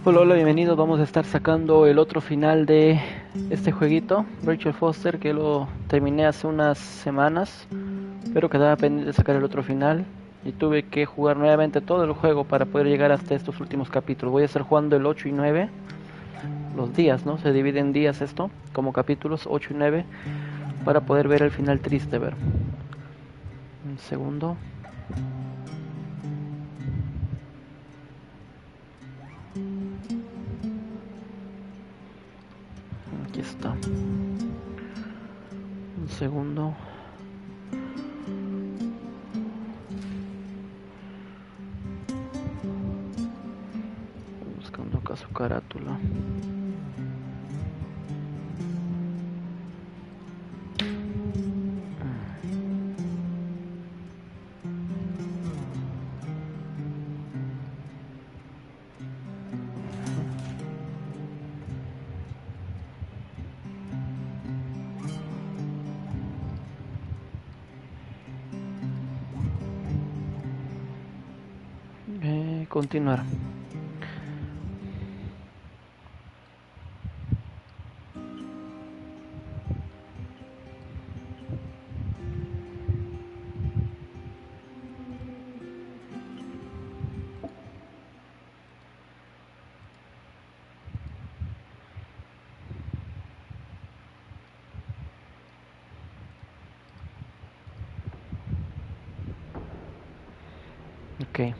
Hola, hola, bienvenidos. Vamos a estar sacando el otro final de este jueguito, Rachel Foster, que lo terminé hace unas semanas, pero quedaba pendiente de sacar el otro final y tuve que jugar nuevamente todo el juego para poder llegar hasta estos últimos capítulos. Voy a estar jugando el 8 y 9, los días, ¿no? Se divide en días esto, como capítulos 8 y 9, para poder ver el final triste, ver. Un segundo. Aquí está. Un segundo. Buscando acá su carátula. Continuar. Ok.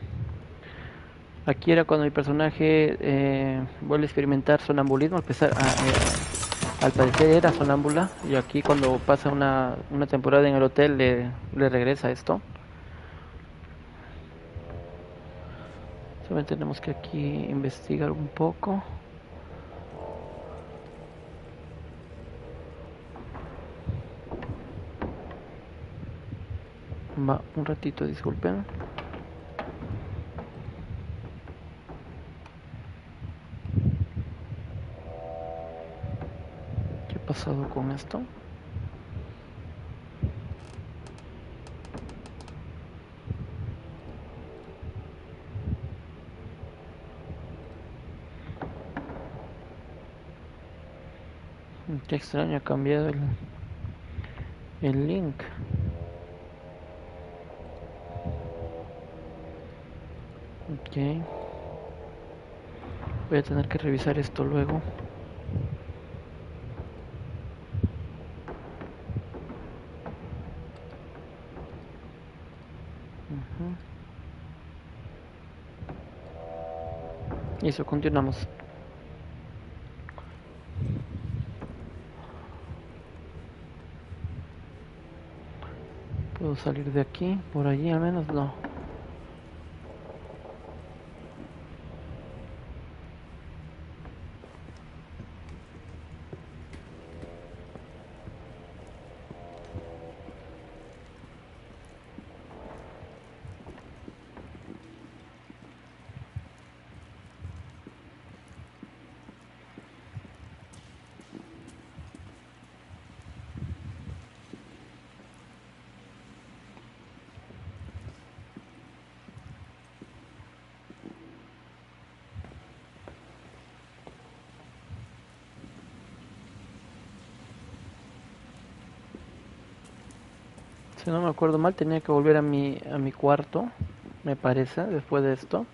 Aquí era cuando mi personaje vuelve a experimentar sonambulismo, al parecer era sonámbula, y aquí cuando pasa una temporada en el hotel le regresa esto. Solamente tenemos que aquí investigar un poco. Va, un ratito, disculpen. ¿Qué ha pasado con esto? Qué extraño, ha cambiado el link. Ok. Voy a tener que revisar esto luego. Listo, continuamos. ¿Puedo salir de aquí? Por allí al menos no. Si no me acuerdo mal, tenía que volver a mi cuarto, me parece, después de esto.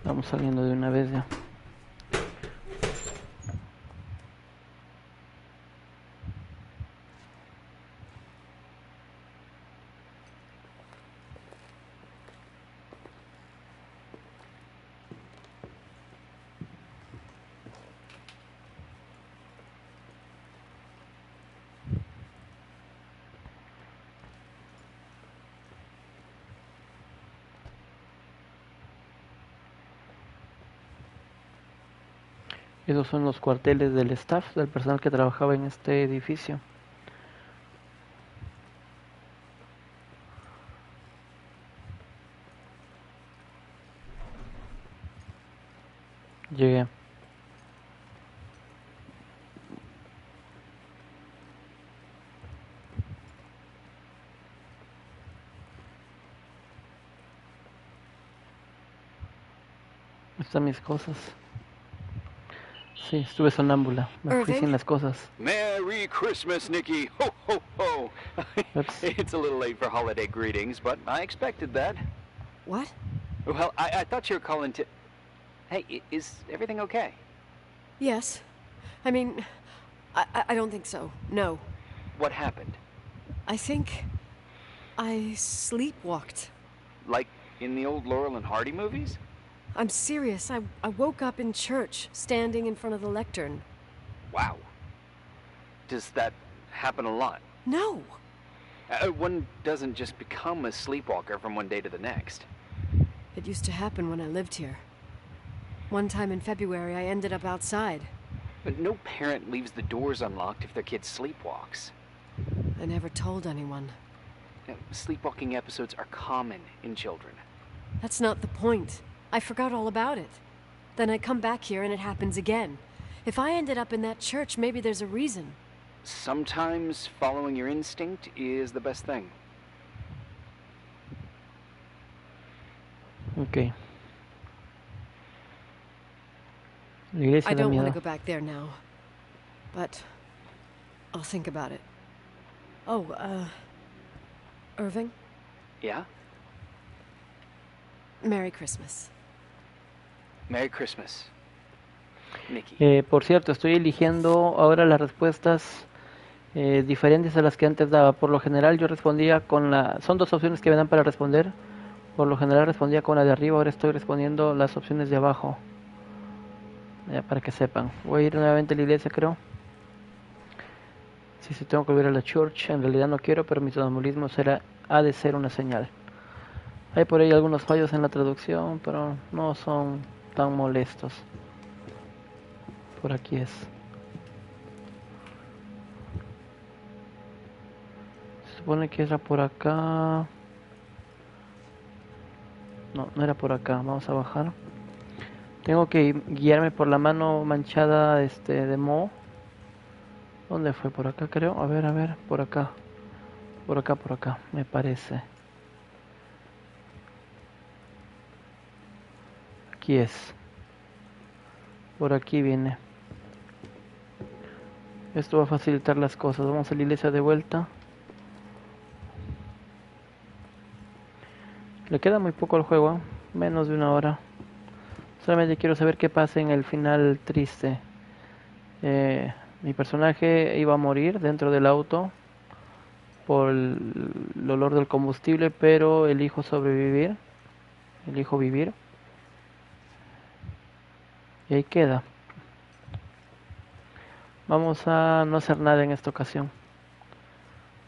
Vamos saliendo de una vez ya. Esos son los cuarteles del staff, del personal que trabajaba en este edificio. Llegué. Están mis cosas. Sí, estuve sonámbula. Me fui sin las cosas. Merry Christmas, Nikki. Ho, ho, ho. Oops. It's a little late for holiday greetings, but I expected that. What? Well, I thought you were calling to... Hey, is everything okay? Yes. I mean, I don't think so. No. What happened? I think I sleepwalked. Like in the old Laurel and Hardy movies? I'm serious. I woke up in church, standing in front of the lectern. Wow. Does that happen a lot? No. One doesn't just become a sleepwalker from one day to the next. It used to happen when I lived here. One time in February, I ended up outside. But no parent leaves the doors unlocked if their kid sleepwalks. I never told anyone. Sleepwalking episodes are common in children. That's not the point. I forgot all about it. Then I come back here and it happens again. If I ended up in that church, maybe there's a reason. Sometimes following your instinct is the best thing. Ok. La iglesia I da don't want to miedo. go back there now. But I'll think about it. Oh, Irving? Yeah? Merry Christmas. Merry Christmas, Nikki. Por cierto, estoy eligiendo ahora las respuestas diferentes a las que antes daba. Por lo general yo respondía con la... Son dos opciones que me dan para responder. Por lo general respondía con la de arriba, ahora estoy respondiendo las opciones de abajo. Ya, para que sepan. Voy a ir nuevamente a la iglesia, creo. Sí, tengo que volver a la church. En realidad no quiero, pero mi sonambulismo ha de ser una señal. Hay por ahí algunos fallos en la traducción, pero no son tan molestos. Por aquí es. Se supone que era por acá. No, no era por acá. Vamos a bajar. Tengo que guiarme por la mano manchada de moho. ¿Dónde fue? Por acá creo. A ver, por acá. Por acá, me parece. Aquí es. Por aquí viene. Esto va a facilitar las cosas. Vamos a la iglesia de vuelta. Le queda muy poco al juego, ¿eh? Menos de una hora. Solamente quiero saber qué pasa en el final triste. Mi personaje iba a morir dentro del auto por el olor del combustible, pero elijo sobrevivir. Elijo vivir. Y ahí queda. Vamos a no hacer nada en esta ocasión.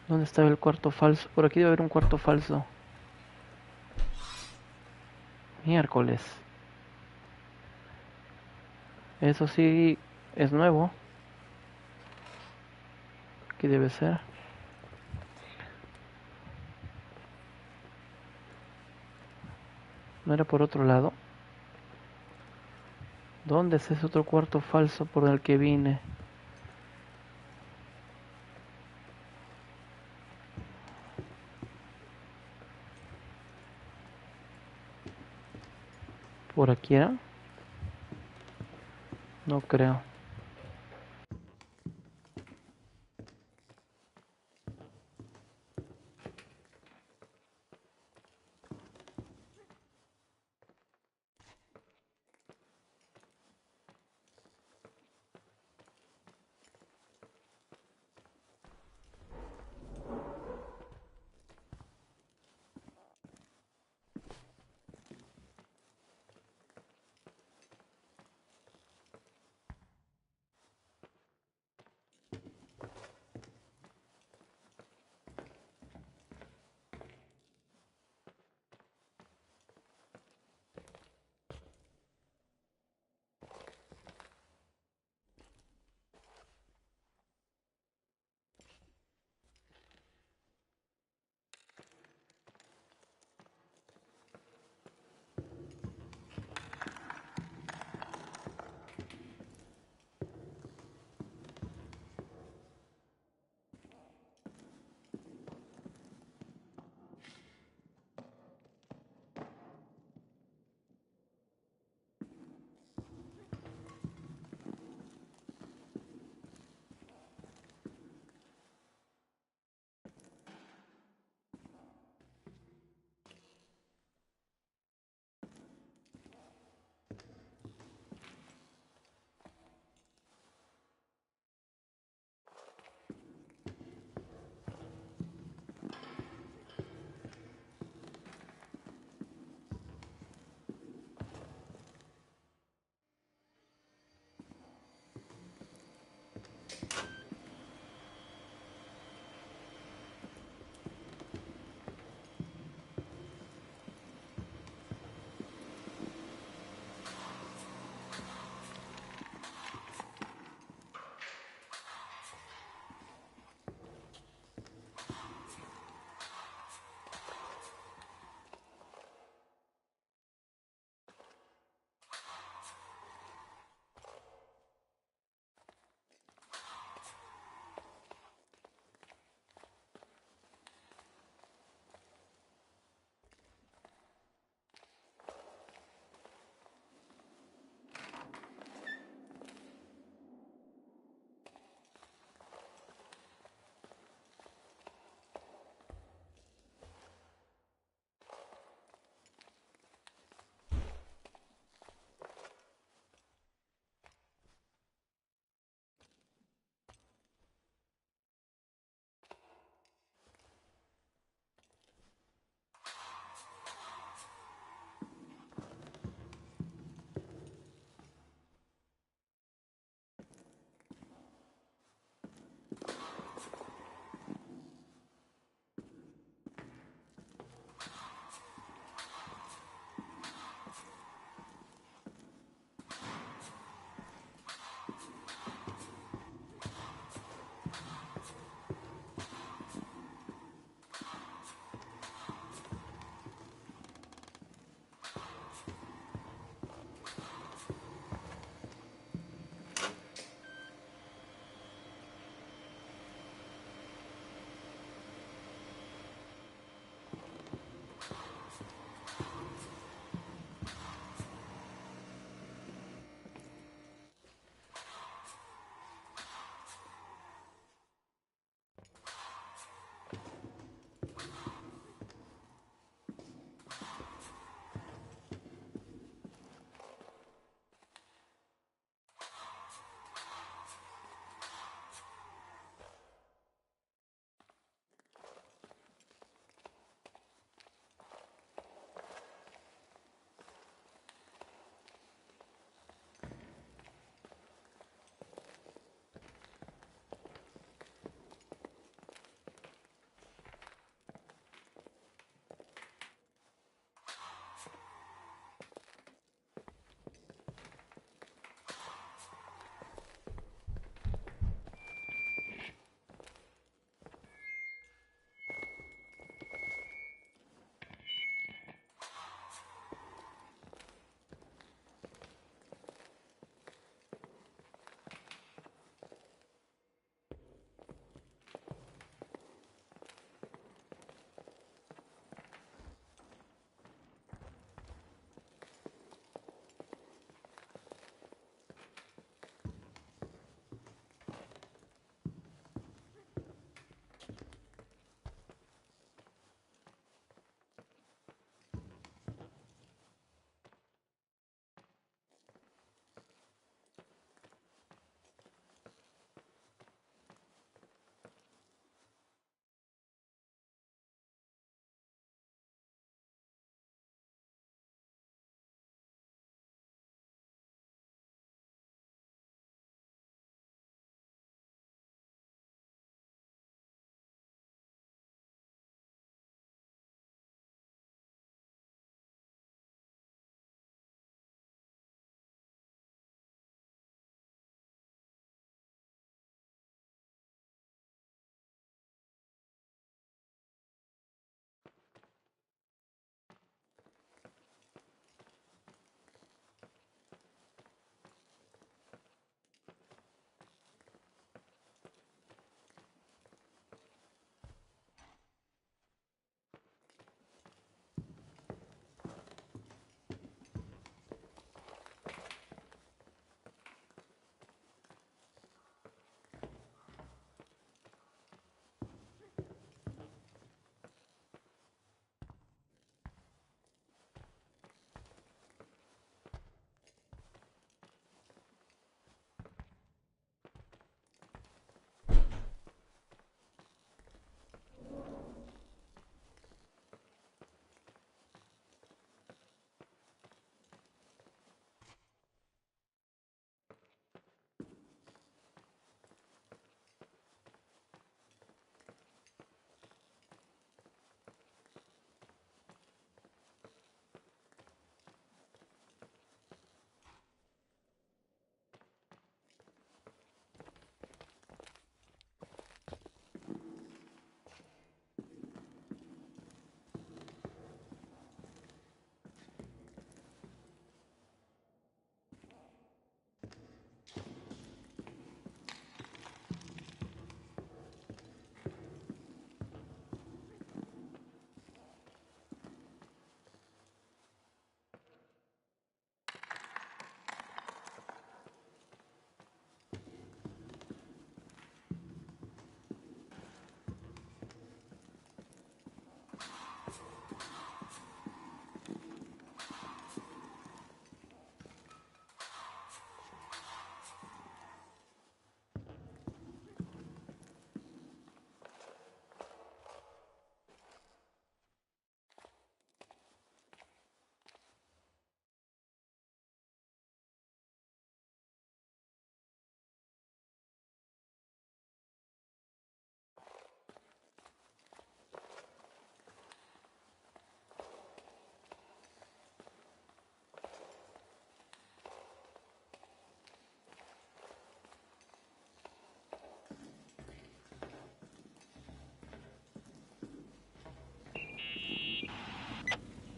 ¿Dónde estaba el cuarto falso? Por aquí debe haber un cuarto falso. Miércoles. Eso sí es nuevo. Aquí debe ser. ¿No era por otro lado? ¿Dónde es ese otro cuarto falso por el que vine? ¿Por aquí era? No creo.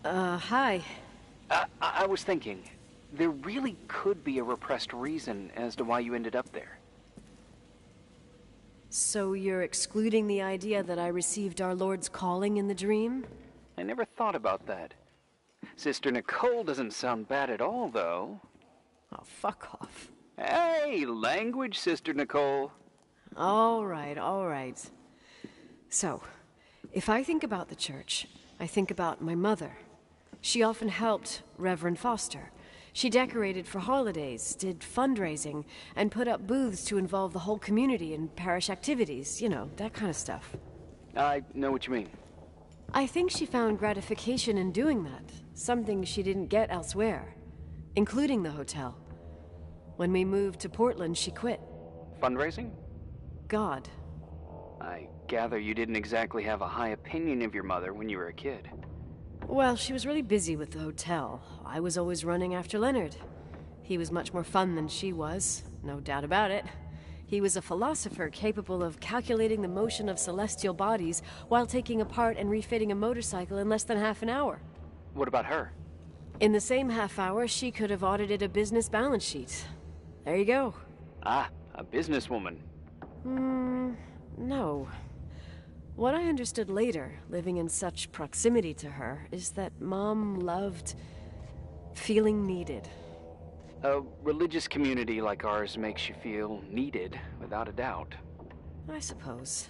Hi. I was thinking, there really could be a repressed reason as to why you ended up there. So you're excluding the idea that I received our Lord's calling in the dream? I never thought about that. Sister Nicole doesn't sound bad at all, though. Oh, fuck off. Hey, language, Sister Nicole. All right, all right. So, if I think about the church, I think about my mother. She often helped Reverend Foster. She decorated for holidays, did fundraising, and put up booths to involve the whole community in parish activities, you know, that kind of stuff. I know what you mean. I think she found gratification in doing that, something she didn't get elsewhere, including the hotel. When we moved to Portland, she quit. Fundraising? God. I gather you didn't exactly have a high opinion of your mother when you were a kid. Well, she was really busy with the hotel. I was always running after Leonard. He was much more fun than she was, no doubt about it. He was a philosopher capable of calculating the motion of celestial bodies while taking apart and refitting a motorcycle in less than half an hour. What about her? In the same half hour, she could have audited a business balance sheet. There you go. Ah, a businesswoman. No. What I understood later, living in such proximity to her, is that Mom loved feeling needed. A religious community like ours makes you feel needed, without a doubt. I suppose.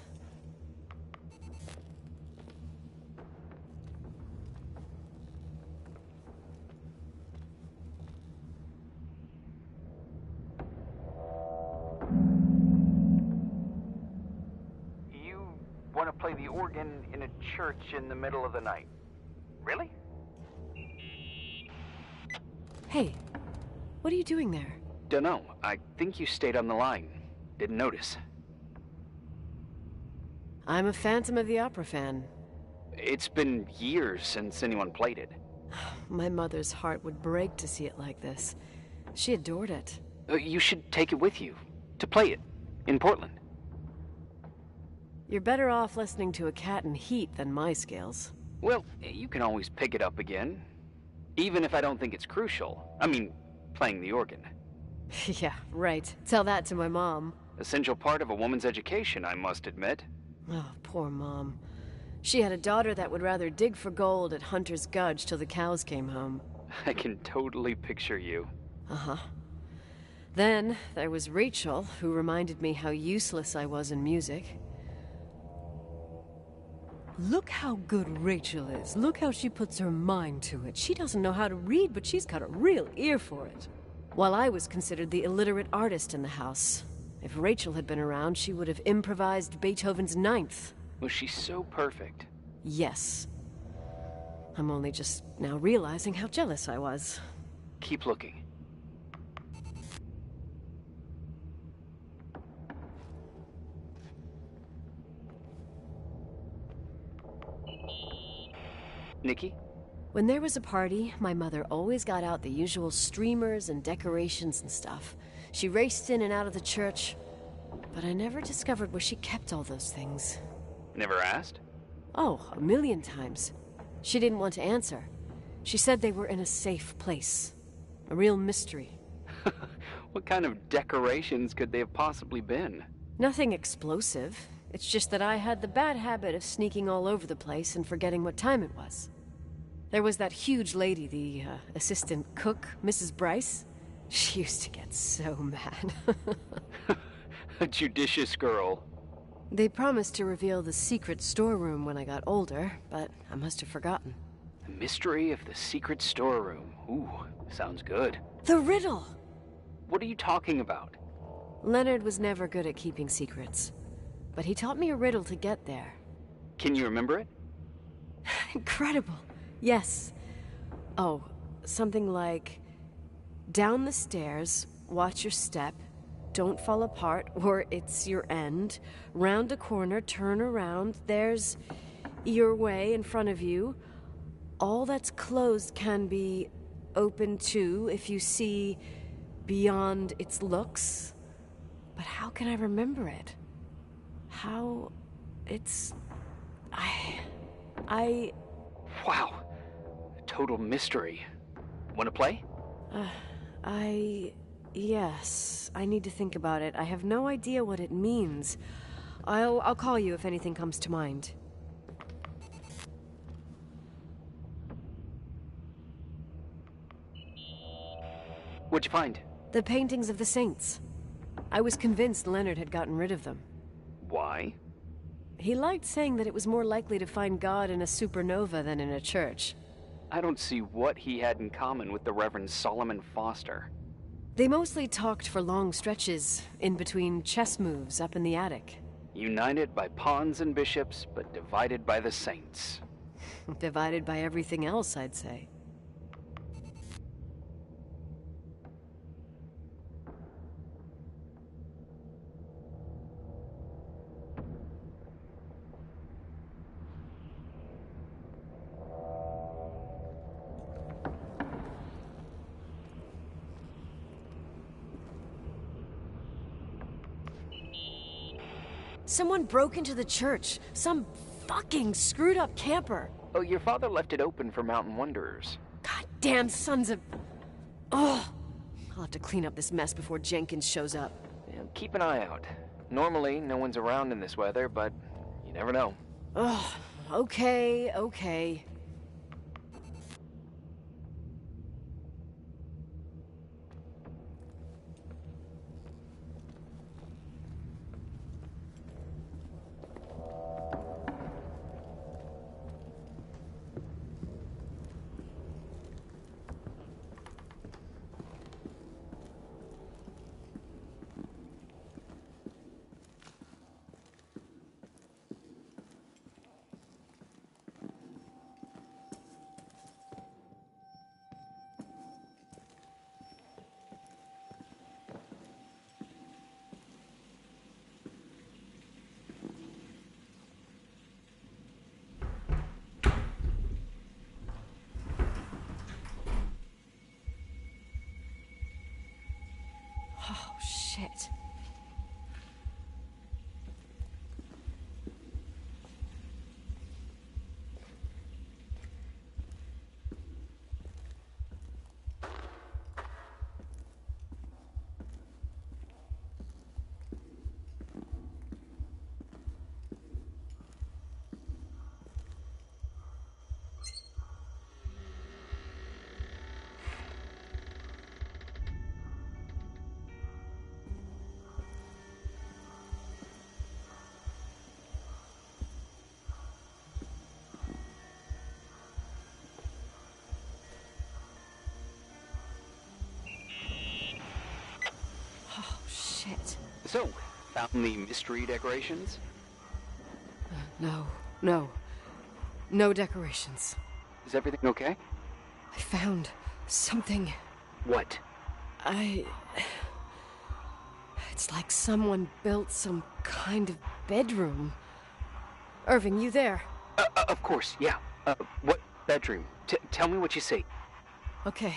Want to play the organ in a church in the middle of the night. Really? Hey, what are you doing there? Dunno. I think you stayed on the line. Didn't notice. I'm a Phantom of the Opera fan. It's been years since anyone played it. My mother's heart would break to see it like this. She adored it. You should take it with you. To play it. In Portland. You're better off listening to a cat in heat than my scales. Well, you can always pick it up again. Even if I don't think it's crucial. I mean, playing the organ. Yeah, right. Tell that to my mom. Essential part of a woman's education, I must admit. Oh, poor Mom. She had a daughter that would rather dig for gold at Hunter's Gulch till the cows came home. I can totally picture you. Uh-huh. Then, there was Rachel, who reminded me how useless I was in music. Look how good Rachel is. Look how she puts her mind to it. She doesn't know how to read, but she's got a real ear for it. While I was considered the illiterate artist in the house. If Rachel had been around, she would have improvised Beethoven's Ninth. Was she so perfect? Yes. I'm only just now realizing how jealous I was. Keep looking. Nikki? When there was a party, my mother always got out the usual streamers and decorations and stuff. She raced in and out of the church, but I never discovered where she kept all those things. Never asked? Oh, a million times. She didn't want to answer. She said they were in a safe place. A real mystery. What kind of decorations could they have possibly been? Nothing explosive. It's just that I had the bad habit of sneaking all over the place and forgetting what time it was. There was that huge lady, the assistant cook, Mrs. Bryce. She used to get so mad. A judicious girl. They promised to reveal the secret storeroom when I got older, but I must have forgotten. The mystery of the secret storeroom. Ooh, sounds good. The riddle! What are you talking about? Leonard was never good at keeping secrets, but he taught me a riddle to get there. Can you remember it? Incredible. Yes. Oh, something like, down the stairs, watch your step, don't fall apart or it's your end, round a corner, turn around, there's your way in front of you. All that's closed can be open too if you see beyond its looks. But how can I remember it? How... it's... I... Wow. total mystery. Wanna play? Yes. I need to think about it. I have no idea what it means. I'll call you if anything comes to mind. What'd you find? The paintings of the saints. I was convinced Leonard had gotten rid of them. Why? He liked saying that it was more likely to find God in a supernova than in a church. I don't see what he had in common with the Reverend Solomon Foster. They mostly talked for long stretches, in between chess moves up in the attic. United by pawns and bishops, but divided by the saints. Divided by everything else, I'd say. Someone broke into the church. Some fucking screwed up camper. Oh, your father left it open for mountain wanderers. Goddamn sons of... Oh, I'll have to clean up this mess before Jenkins shows up. Yeah, keep an eye out. Normally, no one's around in this weather, but you never know. Oh, okay. Oh, shit. Shit. So, found the mystery decorations? No decorations. Is everything okay? I found something. What? It's like someone built some kind of bedroom. Irving, you there? Of course, yeah. What bedroom? Tell me what you see. Okay.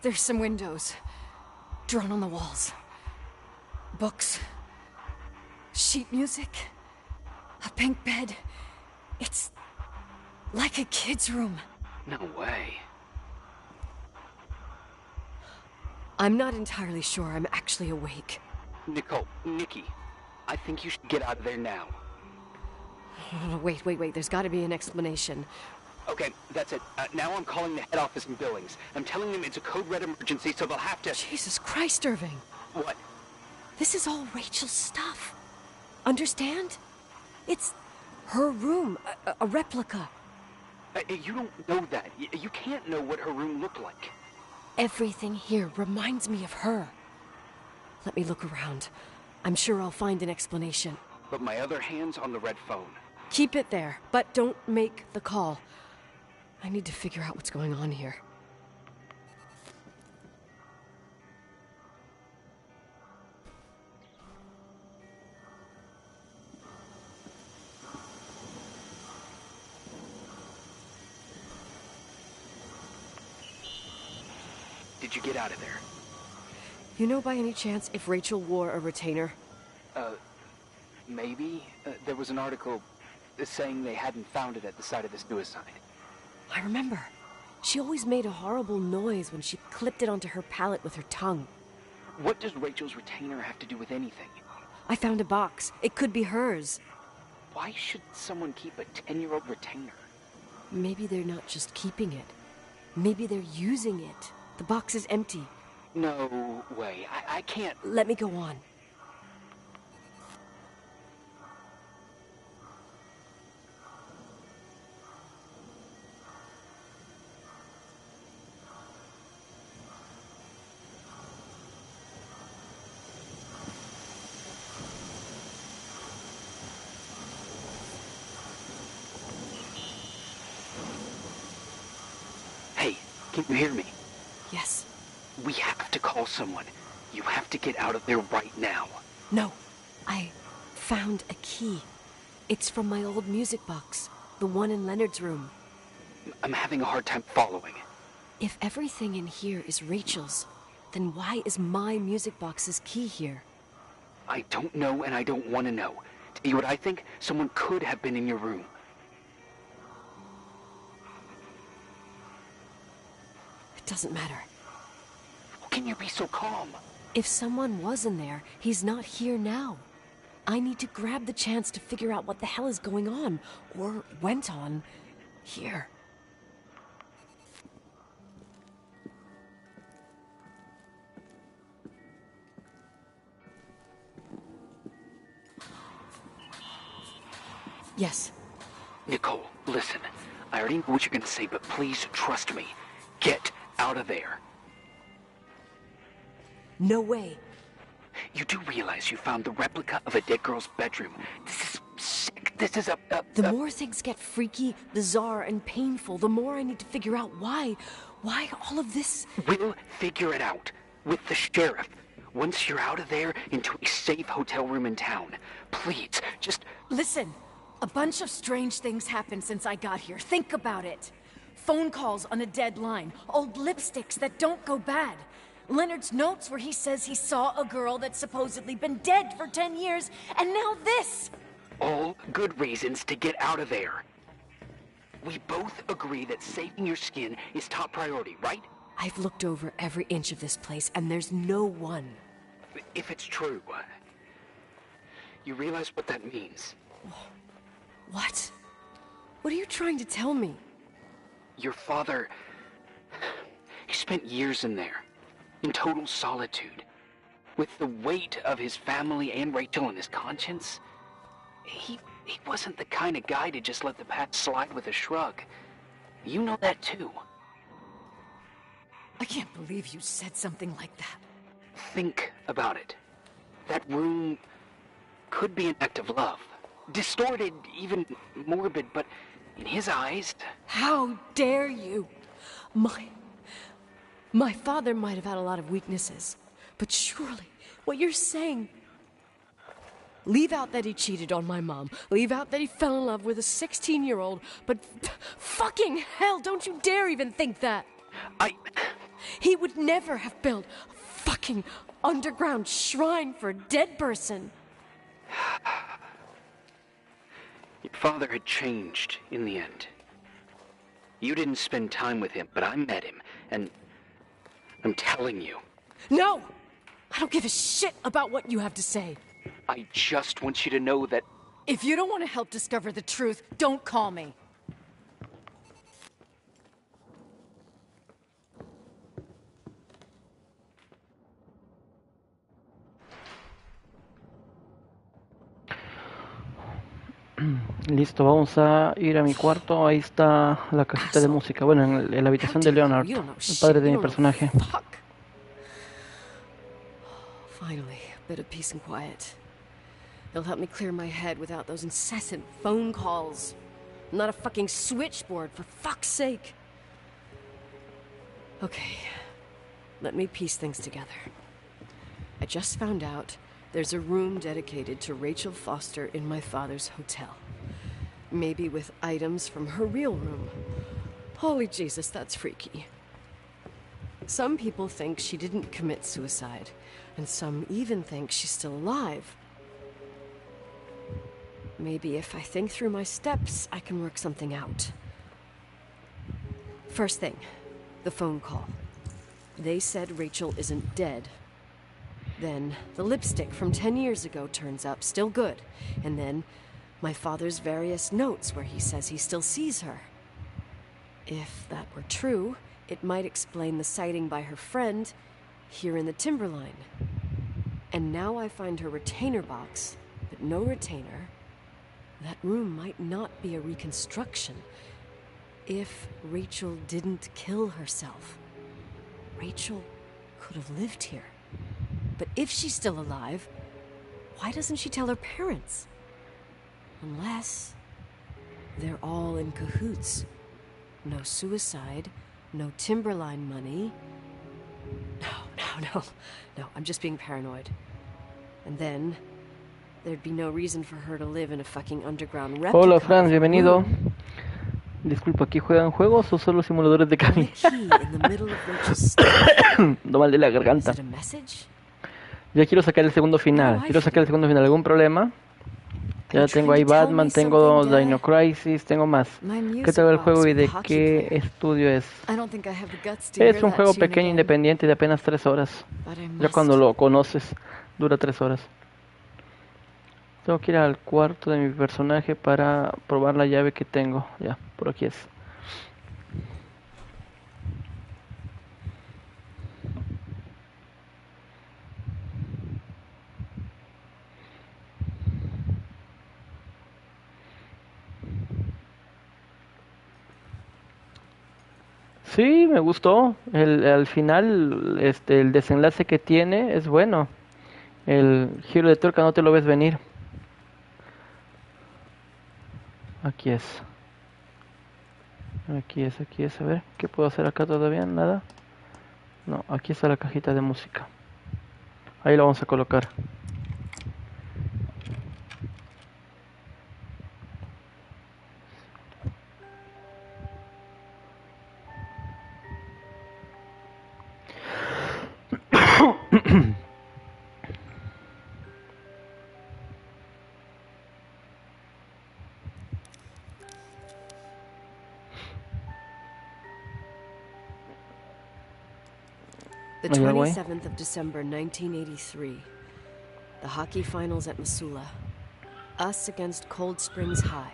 There's some windows. Drawn on the walls. Books. Sheet music. A pink bed. It's like a kid's room. No way. I'm not entirely sure I'm actually awake. Nikki, I think you should get out of there now. Wait. There's got to be an explanation. Okay, that's it. Now I'm calling the head office in Billings. I'm telling them it's a code red emergency, so they'll have to... Jesus Christ, Irving. What? This is all Rachel's stuff. Understand? It's her room, a replica. You don't know that. You can't know what her room looked like. Everything here reminds me of her. Let me look around. I'm sure I'll find an explanation. But my other hand's on the red phone. Keep it there, but don't make the call. I need to figure out what's going on here. Did you get out of there? You know by any chance if Rachel wore a retainer? Maybe. There was an article saying they hadn't found it at the site of the suicide. I remember. She always made a horrible noise when she clipped it onto her palate with her tongue. What does Rachel's retainer have to do with anything? I found a box. It could be hers. Why should someone keep a 10-year-old retainer? Maybe they're not just keeping it. Maybe they're using it. The box is empty. No way. I can't... Let me go on. Can you hear me? Yes. We have to call someone. You have to get out of there right now. No. I found a key. It's from my old music box. The one in Leonard's room. I'm having a hard time following. If everything in here is Rachel's, then why is my music box's key here? I don't know and I don't want to know. Tell you what I think? Someone could have been in your room. Doesn't matter. How can you be so calm? If someone was in there, he's not here now. I need to grab the chance to figure out what the hell is going on, or went on, here. Yes. Nicole, listen. I already know what you're gonna say, but please trust me. Get out of there. No way. You do realize you found the replica of a dead girl's bedroom. This is sick. This is The more things get freaky, bizarre, and painful, the more I need to figure out why. Why all of this? We'll figure it out. With the sheriff. Once you're out of there, into a safe hotel room in town. Please, just... Listen. A bunch of strange things happened since I got here. Think about it. Phone calls on a dead line. Old lipsticks that don't go bad. Leonard's notes where he says he saw a girl that's supposedly been dead for 10 years, and now this! All good reasons to get out of there. We both agree that saving your skin is top priority, right? I've looked over every inch of this place, and there's no one. If it's true, you realize what that means. What? What are you trying to tell me? Your father... He spent years in there. In total solitude. With the weight of his family and Rachel on his conscience. He wasn't the kind of guy to just let the past slide with a shrug. You know that too. I can't believe you said something like that. Think about it. That room could be an act of love. Distorted, even morbid, but in his eyes... How dare you? My father might have had a lot of weaknesses, but surely what you're saying... Leave out that he cheated on my mom. Leave out that he fell in love with a 16-year-old, but fucking hell, don't you dare even think that! He would never have built a fucking underground shrine for a dead person. Your father had changed in the end. You didn't spend time with him, but I met him, and I'm telling you. No! I don't give a shit about what you have to say. I just want you to know that... If you don't want to help discover the truth, don't call me. Listo, vamos a ir a mi cuarto. Ahí está la cajita de música. Bueno, en la habitación de Leonard, el padre de mi personaje. Finally, a bit of peace and quiet. It'll help me clear my head without those incessant phone calls. I'm not a fucking switchboard, for fuck's sake. Okay, let me piece things together. I just found out there's a room dedicated to Rachel Foster in my father's hotel. Maybe with items from her real room. Holy Jesus, that's freaky. Some people think she didn't commit suicide, and some even think she's still alive. Maybe if I think through my steps, I can work something out. First thing, the phone call. They said Rachel isn't dead. Then the lipstick from 10 years ago turns up, still good. And then my father's various notes where he says he still sees her. If that were true, it might explain the sighting by her friend here in the timberline. And now I find her retainer box, but no retainer. That room might not be a reconstruction. If Rachel didn't kill herself, Rachel could have lived here. But if she's still alive, why doesn't she tell her parents? Unless they're all in cahoots. No suicide, no timberline money. No, I'm just being paranoid. And then there'd be no reason for her to live in a fucking underground replica. Hola Franz, bienvenido. Disculpa, ¿aquí juegan juegos o solo simuladores de camino? No mal de la garganta. Ya quiero sacar el segundo final. ¿Algún problema? Ya tengo ahí Batman, tengo Dino Crisis, tengo más. ¿Qué tal el juego y de qué estudio es? Es un juego pequeño, independiente, de apenas 3 horas. Ya cuando lo conoces, dura 3 horas. Tengo que ir al cuarto de mi personaje para probar la llave que tengo. Ya, por aquí es. Sí, me gustó. Al final, el desenlace que tiene es bueno. El giro de tuerca no te lo ves venir. Aquí es. A ver, ¿qué puedo hacer acá todavía? Nada. No, aquí está la cajita de música. Ahí la vamos a colocar. The 27th of December, 1983. The hockey finals at Missoula. Us against Cold Springs High.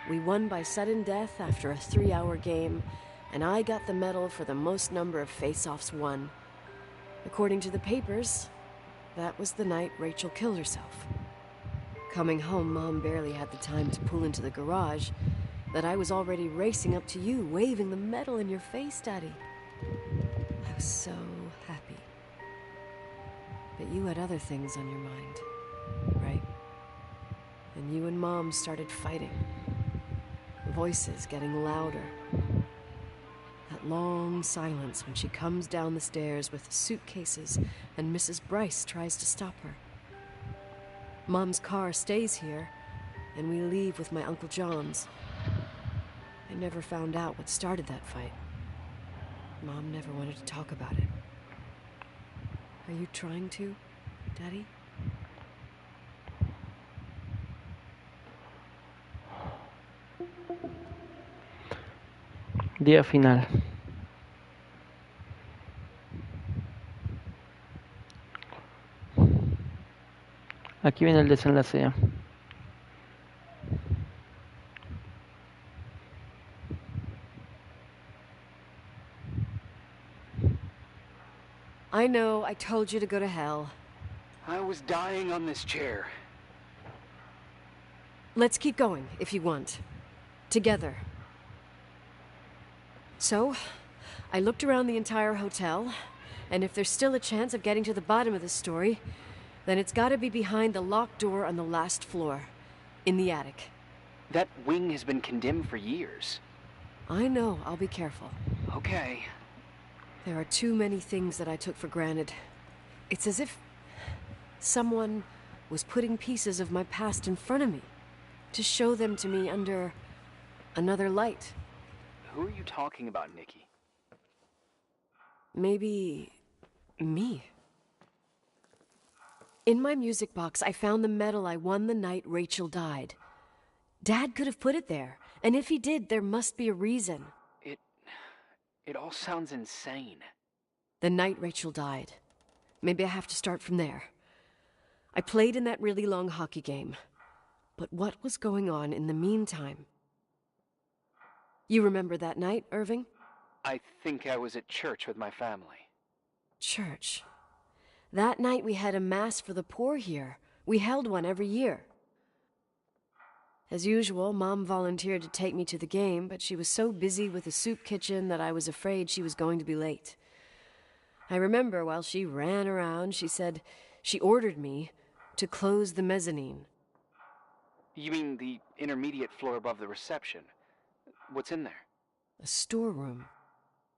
We won by sudden death after a 3-hour game, and I got the medal for the most number of face-offs won. According to the papers, that was the night Rachel killed herself. Coming home, Mom barely had the time to pull into the garage, that I was already racing up to you, waving the medal in your face, Daddy. I was so happy. But you had other things on your mind, right? And you and Mom started fighting. Voices getting louder. That long silence when she comes down the stairs with the suitcases and Mrs. Bryce tries to stop her. Mom's car stays here, and we leave with my Uncle John's. I never found out what started that fight. Mom never wanted to talk about it. Are you trying to, Daddy? Día final. Aquí viene el desenlace ya. I know, I told you to go to hell. I was dying on this chair. Let's keep going, if you want. Together. So, I looked around the entire hotel, and if there's still a chance of getting to the bottom of the story, then it's gotta be behind the locked door on the last floor, in the attic. That wing has been condemned for years. I know, I'll be careful. Okay. There are too many things that I took for granted. It's as if someone was putting pieces of my past in front of me, to show them to me under another light. Who are you talking about, Nikki? Maybe me. In my music box, I found the medal I won the night Rachel died. Dad could have put it there, and if he did, there must be a reason. It all sounds insane. The night Rachel died. Maybe I have to start from there. I played in that really long hockey game. But what was going on in the meantime? You remember that night, Irving? I think I was at church with my family. Church. That night we had a mass for the poor here. We held one every year. As usual, Mom volunteered to take me to the game, but she was so busy with the soup kitchen that I was afraid she was going to be late. I remember while she ran around, she said she ordered me to close the mezzanine. You mean the intermediate floor above the reception? What's in there? A storeroom.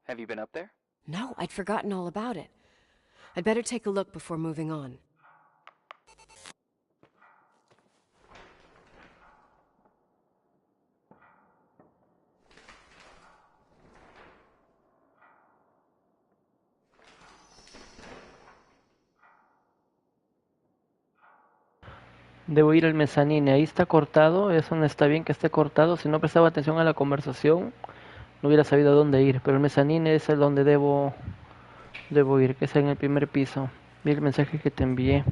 Have you been up there? No, I'd forgotten all about it. I'd better take a look before moving on. Debo ir al mezanine, ahí está cortado, eso no está bien que esté cortado, si no prestaba atención a la conversación no hubiera sabido a dónde ir, pero el mezanine es el donde debo ir, que es en el primer piso. Vi el mensaje que te envié.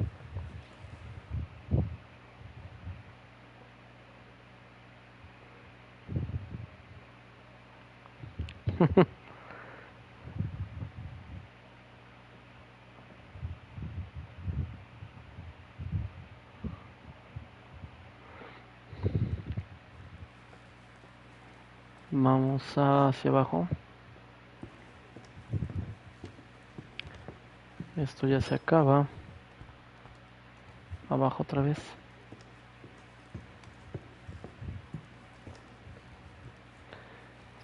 Vamos hacia abajo. Esto ya se acaba. Abajo otra vez.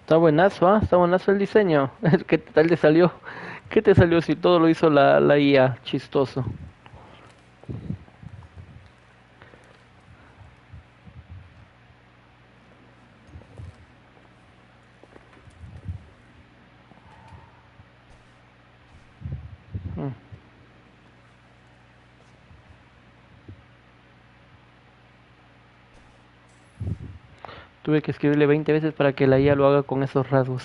Está buenazo, ¿ah? Está buenazo el diseño. ¿Qué tal te salió? ¿Qué te salió si todo lo hizo la IA? Chistoso. Tuve que escribirle 20 veces para que la IA lo haga con esos rasgos.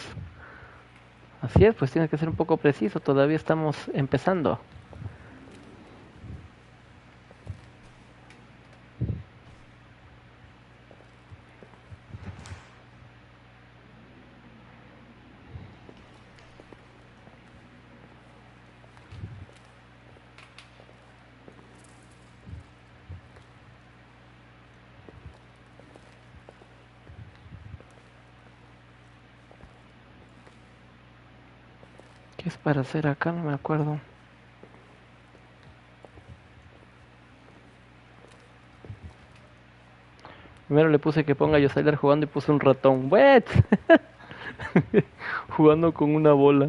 Así es, pues tienes que ser un poco preciso, todavía estamos empezando. ¿Qué es para hacer acá? No me acuerdo. Primero le puse que ponga yo salir jugando y puse un ratón. ¿What? Jugando con una bola.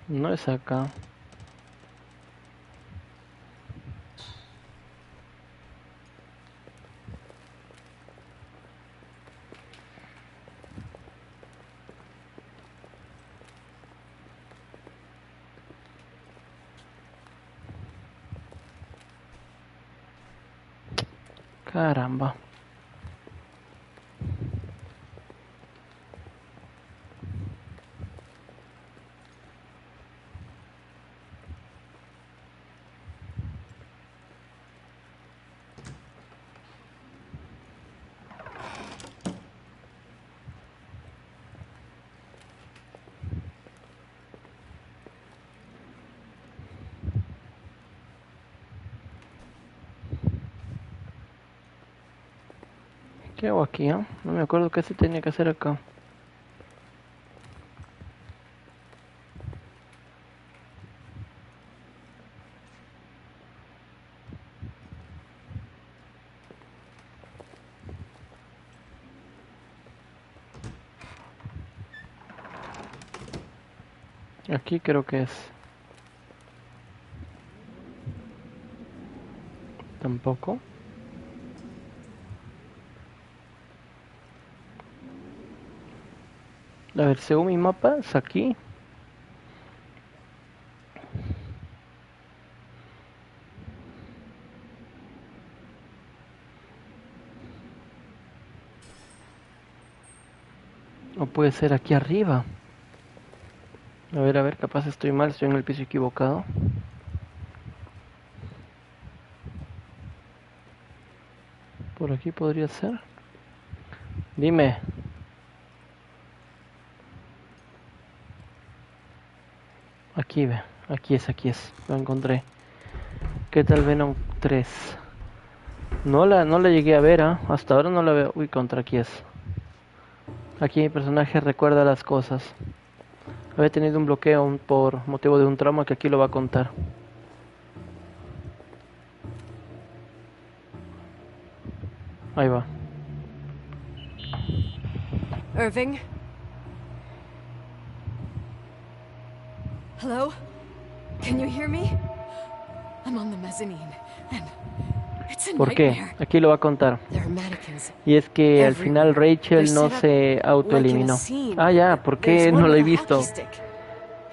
No es acá. Caramba. ¿Qué hago aquí, No me acuerdo qué se tenía que hacer acá. Aquí creo que es. Tampoco. A ver, según mi mapa, es aquí. O puede ser aquí arriba. A ver, capaz estoy mal, estoy en el piso equivocado. Por aquí podría ser. Dime. Aquí ve, aquí es, lo encontré. ¿Qué tal Venom 3? No la llegué a ver, hasta ahora no la veo. Uy, contra aquí es. Aquí mi personaje recuerda las cosas. Había tenido un bloqueo por motivo de un trauma que aquí lo va a contar. Ahí va. Irving? Hello? Can you hear me? I'm on the mezzanine, and it's a ¿Por qué? nightmare. Aquí lo va a contar. There are mannequins. Y es que al final Rachel no se autoeliminó. Ah, ya, ¿por qué no la he visto?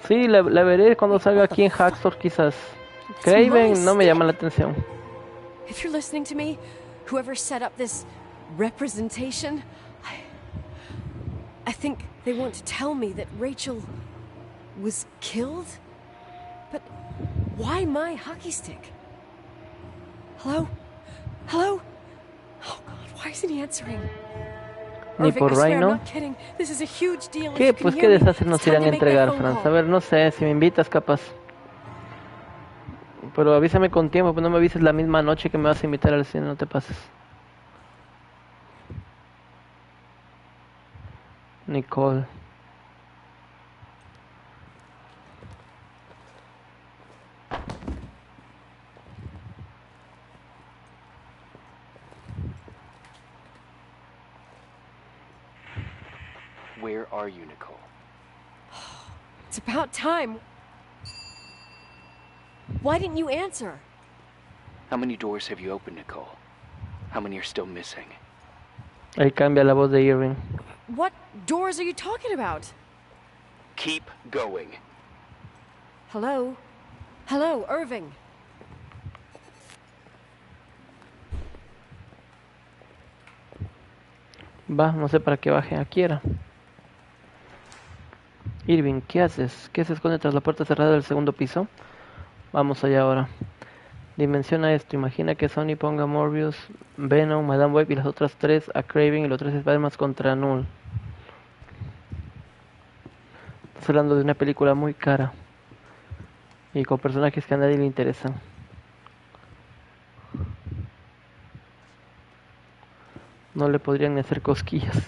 Sí, la veré cuando salga aquí en Hackstore quizás. Craven no me llama la atención. If you're listening to me, whoever set up this representation, I think they want to tell me that Rachel was killed? But why my hockey stick? Hello? Hello? Oh God, why isn't he answering? Ni por Rhino. ¿Qué? Pues qué desastre nos irán a entregar, Franz. A ver, no sé, si me invitas capaz. Pero avísame con tiempo, pues no me avises la misma noche que me vas a invitar al cine, no te pases. Nicole. Where are you, Nicole? It's about time. Why didn't you answer? How many doors have you opened, Nicole? How many are still missing? Ahí cambia la voz de Irving. What doors are you talking about? Keep going. Hello? Hello, Irving. Va, no sé para qué baje. Aquí era. Irving, ¿qué haces? ¿Qué se esconde tras la puerta cerrada del segundo piso? Vamos allá ahora. Dimensiona esto. Imagina que Sony ponga Morbius, Venom, Madame Web y las otras tres a Craven y los tres Spider-Man contra Null. Estás hablando de una película muy cara y con personajes que a nadie le interesan. No le podrían ni hacer cosquillas.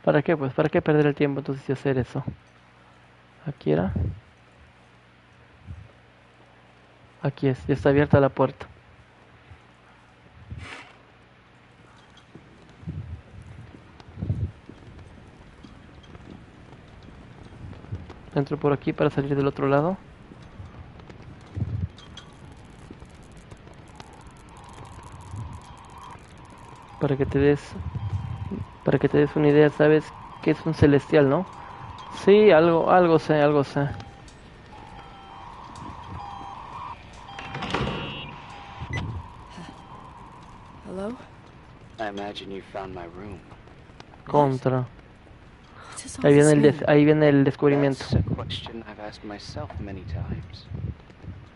¿Para qué? Pues, ¿para qué perder el tiempo entonces y hacer eso? Aquí era. Aquí es, ya está abierta la puerta. Entro por aquí para salir del otro lado. Para que te des una idea, sabes que es un celestial, ¿no? Sí, algo sé. Hello? I imagine you found my room. Contra. Ahí viene el descubrimiento. That's a question I've asked myself many times.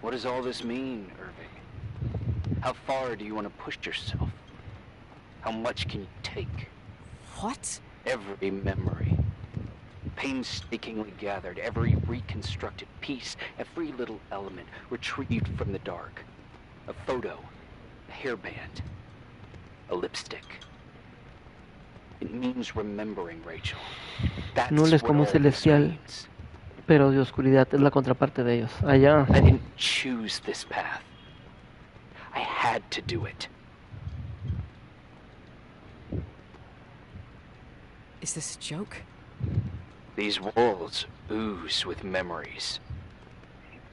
What does all this mean, Irving? How far do you want to push yourself? How much can you take? What? Every memory, painstakingly gathered, every reconstructed piece, every little element retrieved from the dark. A photo, a hairband, a lipstick. It means remembering, Rachel. That's Null es what como un all this celestial, means. pero de oscuridad, es la contraparte de ellos. Allá. I didn't choose this path. I had to do it. Is this a joke? These walls ooze with memories.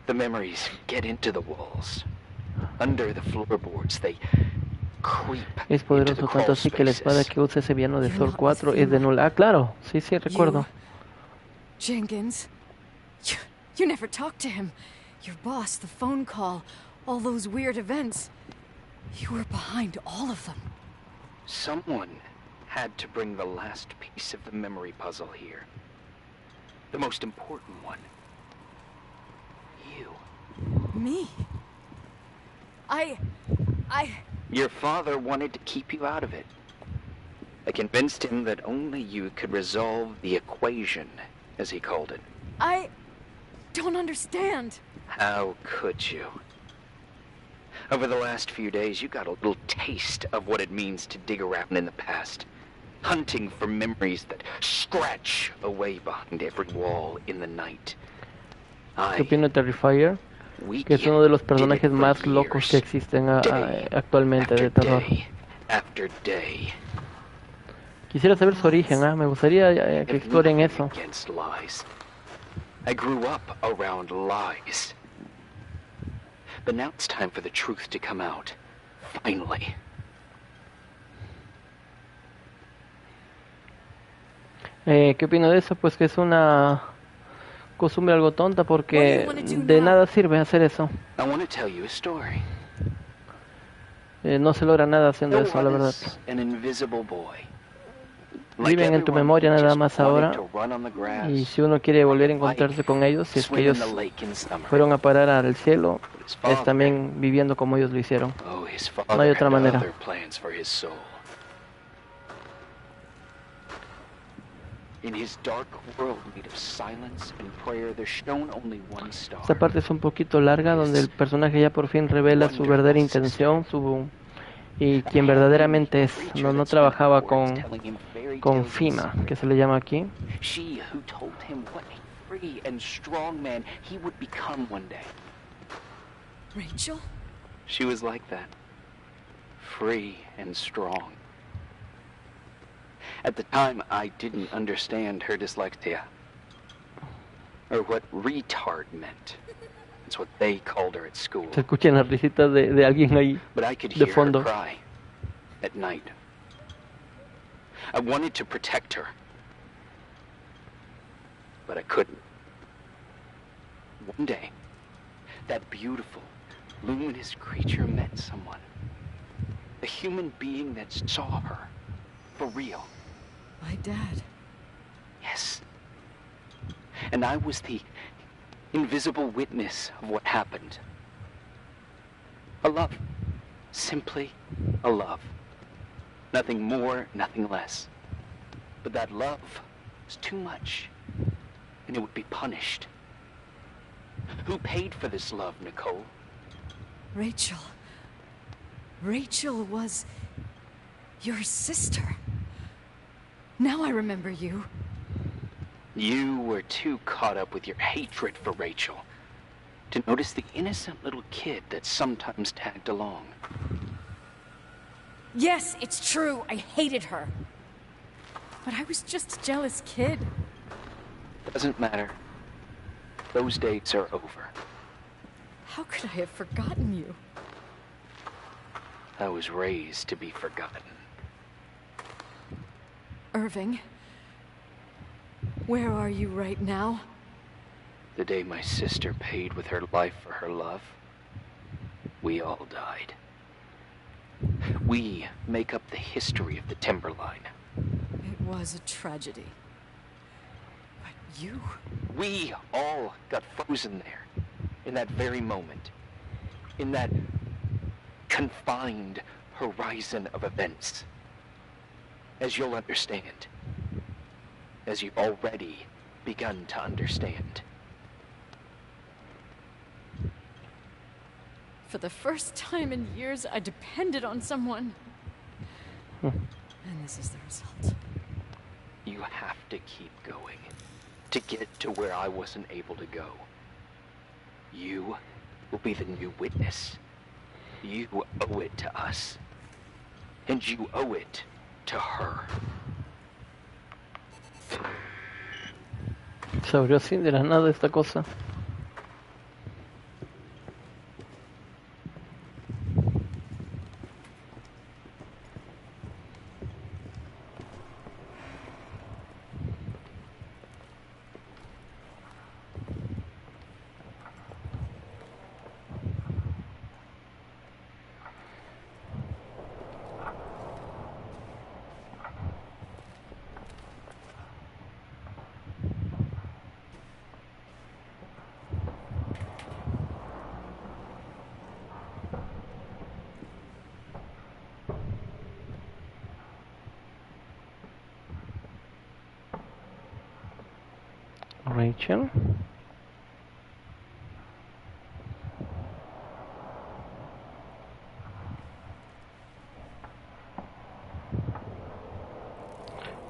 The memories get into the walls. Under the floorboards, they creep Es into the poderoso crawl tanto así que la espada spaces. que usa ese villano de You're Thor not 4 with es de Fema. Null. Ah, claro, sí, sí, recuerdo. Jenkins, you never talked to him. Your boss, the phone call, all those weird events. You were behind all of them. Someone had to bring the last piece of the memory puzzle here. The most important one. You. Me? I... Your father wanted to keep you out of it. I convinced him that only you could resolve the equation, as he called it. I don't understand. How could you? Over the last few days, you got a little taste of what it means to dig around in the past. Hunting for memories that scratch away behind every wall in the night. ¿Qué opina de Terrifier? We Que es uno de los did it personajes for más locos que years. existen Day actualmente de after terror. day after day. Quisiera saber su origen, me gustaría que If exploren nothing eso. against lies. I grew up around lies. But now it's time for the truth to come out. Finally. ¿Qué opino de eso? Pues que es una costumbre algo tonta porque de nada sirve hacer eso. I want to tell you a story. No se logra nada haciendo There eso, la verdad. was an invisible boy. Viven en tu everyone, memoria he nada just más wanted ahora. to run on the grass, Y si uno quiere volver a encontrarse con ellos, si es que swim in ellos the lake in summer. fueron a parar al cielo, But his es father- también viviendo como ellos lo hicieron. Oh, his No hay father otra had manera. other plans for his soul. In his dark world made of silence and prayer, there shone only one star. Esta parte es un poquito larga, donde el personaje ya por fin revela su verdadera intención, y quien verdaderamente es. No trabajaba con FIMA, que se le llama aquí. She who told him what a free and strong man he would become one day. Rachel? She was like that. Free and strong. At the time, I didn't understand her dyslexia. Or what retard meant. That's what they called her at school. Se escuchan las risitas de alguien ahí But I could de hear her fondo. cry at night. I wanted to protect her. But I couldn't. One day, that beautiful, luminous creature met someone. A human being that saw her. For real. My dad. Yes. And I was the invisible witness of what happened. A love. Simply a love. Nothing more, nothing less. But that love was too much, and it would be punished. Who paid for this love, Nicole? Rachel. Rachel was your sister. Now I remember you. You were too caught up with your hatred for Rachel to notice the innocent little kid that sometimes tagged along. Yes, it's true. I hated her. But I was just a jealous kid. Doesn't matter. Those days are over. How could I have forgotten you? I was raised to be forgotten. Irving, where are you right now? The day my sister paid with her life for her love, we all died. We make up the history of the Timberline. It was a tragedy. But you... We all got frozen there, in that very moment, in that confined horizon of events. As you'll understand, as you've already begun to understand. For the first time in years, I depended on someone. And this is the result. You have to keep going to get to where I wasn't able to go. You will be the new witness. You owe it to us. And you owe it to her. Se abrió así de la nada esta cosa. Rachel.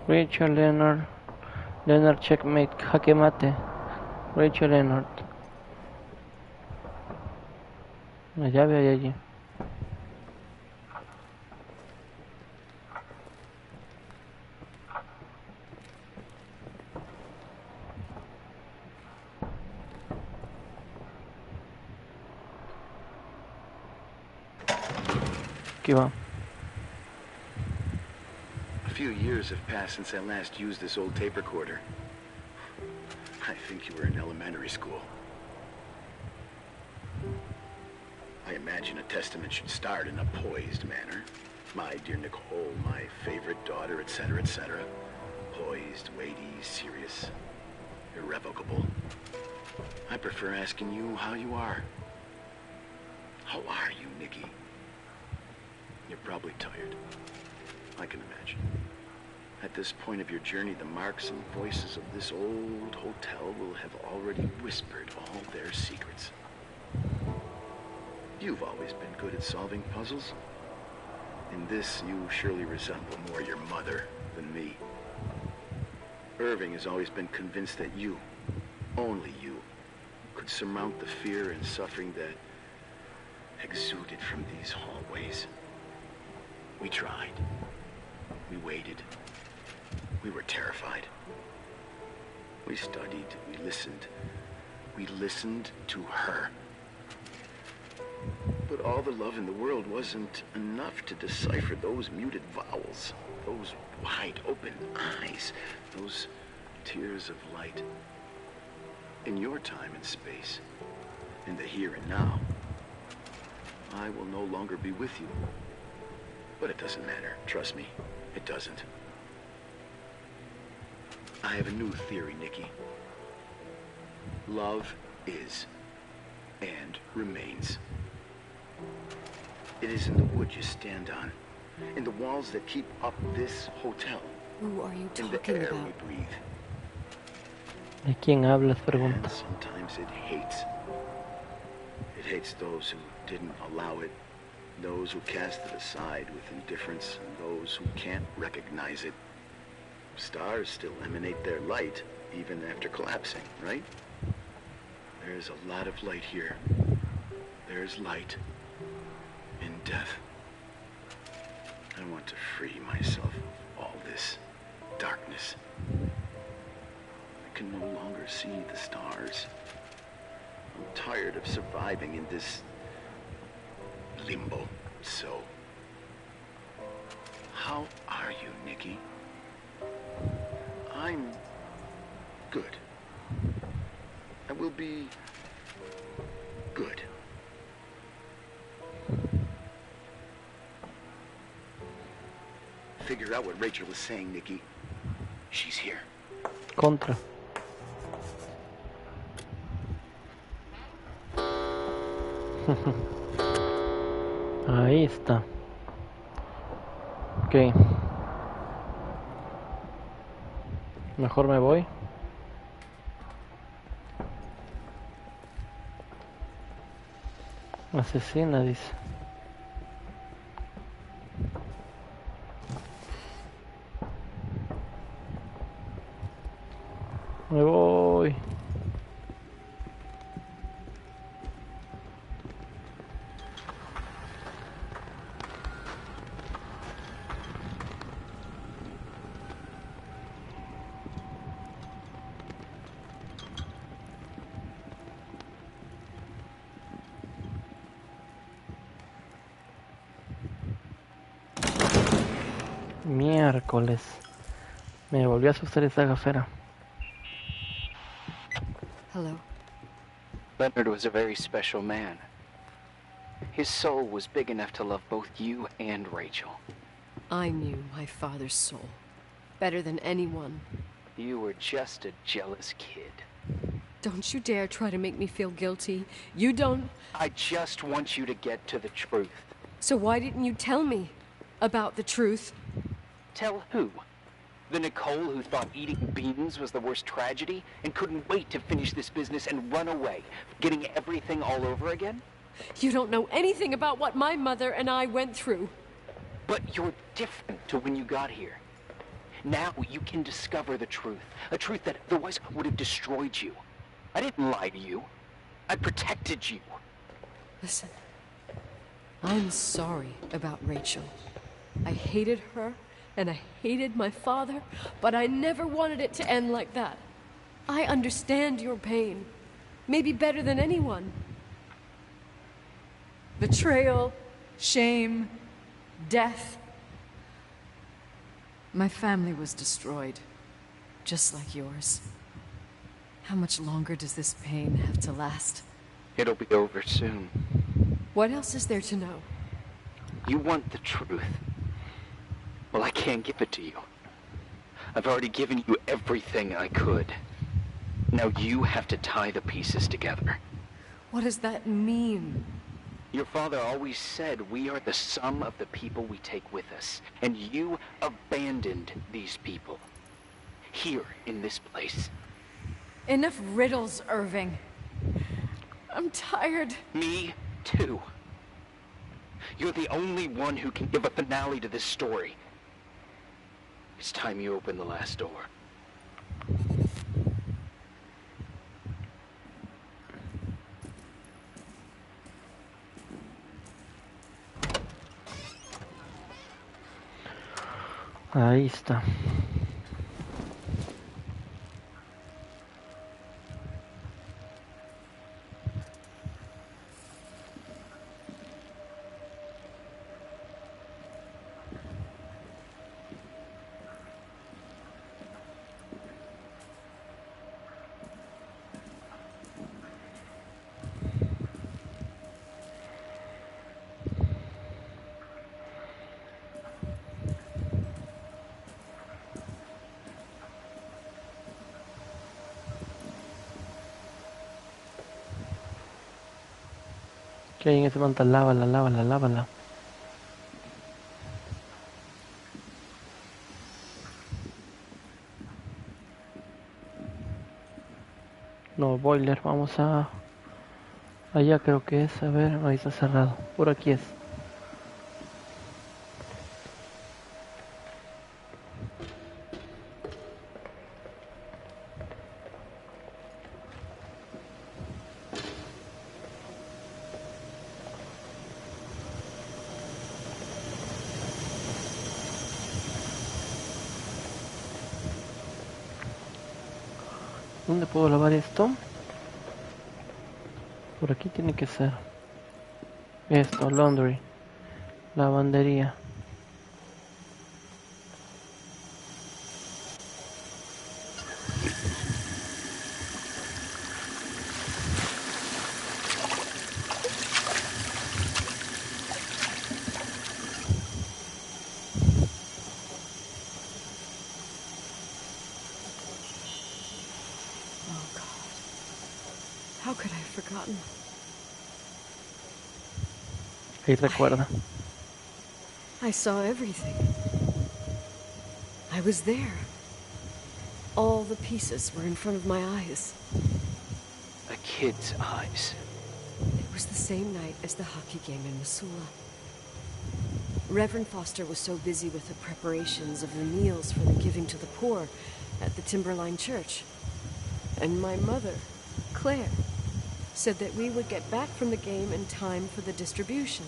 Rachel Leonard. Leonard checkmate. Jaque mate. Rachel Leonard. Una llave hay allí. Aquí va. A few years have passed since I last used this old tape recorder. I think you were in elementary school. I imagine a testament should start in a poised manner. My dear Nicole, my favorite daughter, etc., etc. Poised, weighty, serious, irrevocable. I prefer asking you how you are. How are you, Nikki? You're probably tired. I can imagine. At this point of your journey, the marks and voices of this old hotel will have already whispered all their secrets. You've always been good at solving puzzles. In this, you surely resemble more your mother than me. Irving has always been convinced that you, only you, could surmount the fear and suffering that exuded from these hallways. We tried. We waited. We were terrified. We studied. We listened. We listened to her. But all the love in the world wasn't enough to decipher those muted vowels, those wide open eyes, those tears of light. In your time and space, in the here and now, I will no longer be with you. But it doesn't matter. Trust me, it doesn't. I have a new theory, Nikki. Love is and remains. It is in the wood you stand on, in the walls that keep up this hotel, Who are you in the talking air about? we breathe. ¿De quién hablas? And Pregunta. sometimes it hates. It hates those who didn't allow it, those who cast it aside with indifference, and those who can't recognize it. Stars still emanate their light, even after collapsing, right? There's a lot of light here. There's light in death. I want to free myself of all this darkness. I can no longer see the stars. I'm tired of surviving in this limbo. So, how are you, Nikki? I'm good. I will be good. Figure out what Rachel was saying, Nikki. She's here. Contra. Ahí está. Ok. Mejor me voy. Asesina, dice. Me voy. Miércoles. Me volvió a asustar esa gafera. Hello. Leonard was a very special man. His soul was big enough to love both you and Rachel. I knew my father's soul better than anyone. You were just a jealous kid. Don't you dare try to make me feel guilty. You don't... I just want you to get to the truth. So why didn't you tell me about the truth? Tell who? The Nicole who thought eating beans was the worst tragedy and couldn't wait to finish this business and run away, getting everything all over again? You don't know anything about what my mother and I went through. But you're different to when you got here. Now you can discover the truth, a truth that otherwise would have destroyed you. I didn't lie to you. I protected you. Listen, I'm sorry about Rachel. I hated her, and I hated my father, but I never wanted it to end like that. I understand your pain, maybe better than anyone. Betrayal, shame, death. My family was destroyed, just like yours. How much longer does this pain have to last? It'll be over soon. What else is there to know? You want the truth. Well, I can't give it to you. I've already given you everything I could. Now you have to tie the pieces together. What does that mean? Your father always said we are the sum of the people we take with us. And you abandoned these people. Here, in this place. Enough riddles, Irving. I'm tired. Me, too. You're the only one who can give a finale to this story. It's time you open the last door. Ahí está. Que hay en ese manta, lávala, lávala, lávala. No, boiler, vamos a... Allá creo que es, a ver, ahí está cerrado. Por aquí es. ¿Dónde puedo lavar esto? Por aquí tiene que ser. Esto, laundry. Lavandería. How could I have forgotten? Ahí recuerda. I saw everything. I was there. All the pieces were in front of my eyes. A kid's eyes. It was the same night as the hockey game in Missoula. Reverend Foster was so busy with the preparations of the meals for the giving to the poor at the Timberline Church. And my mother, Claire, said that we would get back from the game in time for the distribution.